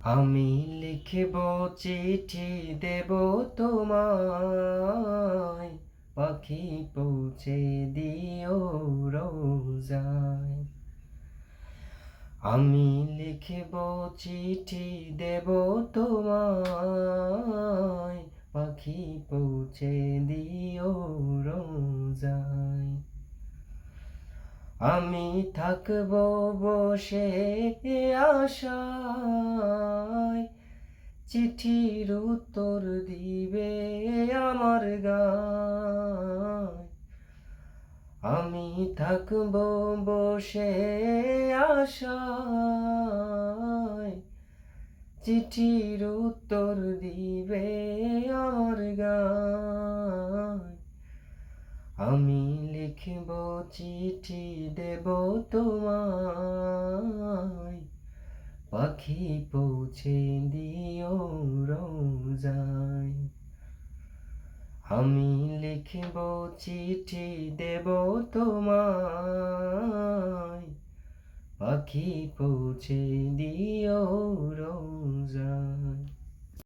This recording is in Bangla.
আমি লিখিব চিঠি দেব তোমায়, পাখি পৌঁছে দিও রোজায়। আমি লিখিব চিঠি দেব তোমায়, পাখি পৌঁছে দিও রোজায়। আমি থাকব বসে আশায়, চিঠির উত্তর দিবে আমার গায়। আমি থাকব বসে আশায়, চিঠির উত্তর দিবে আমার গায়। আমি লিখব চিঠি দেব তোমায়, পাখি পৌঁছে দিও রোজায়। আমি লিখব চিঠি দেব তোমায়, পাখি পৌঁছে দিও রোজায়।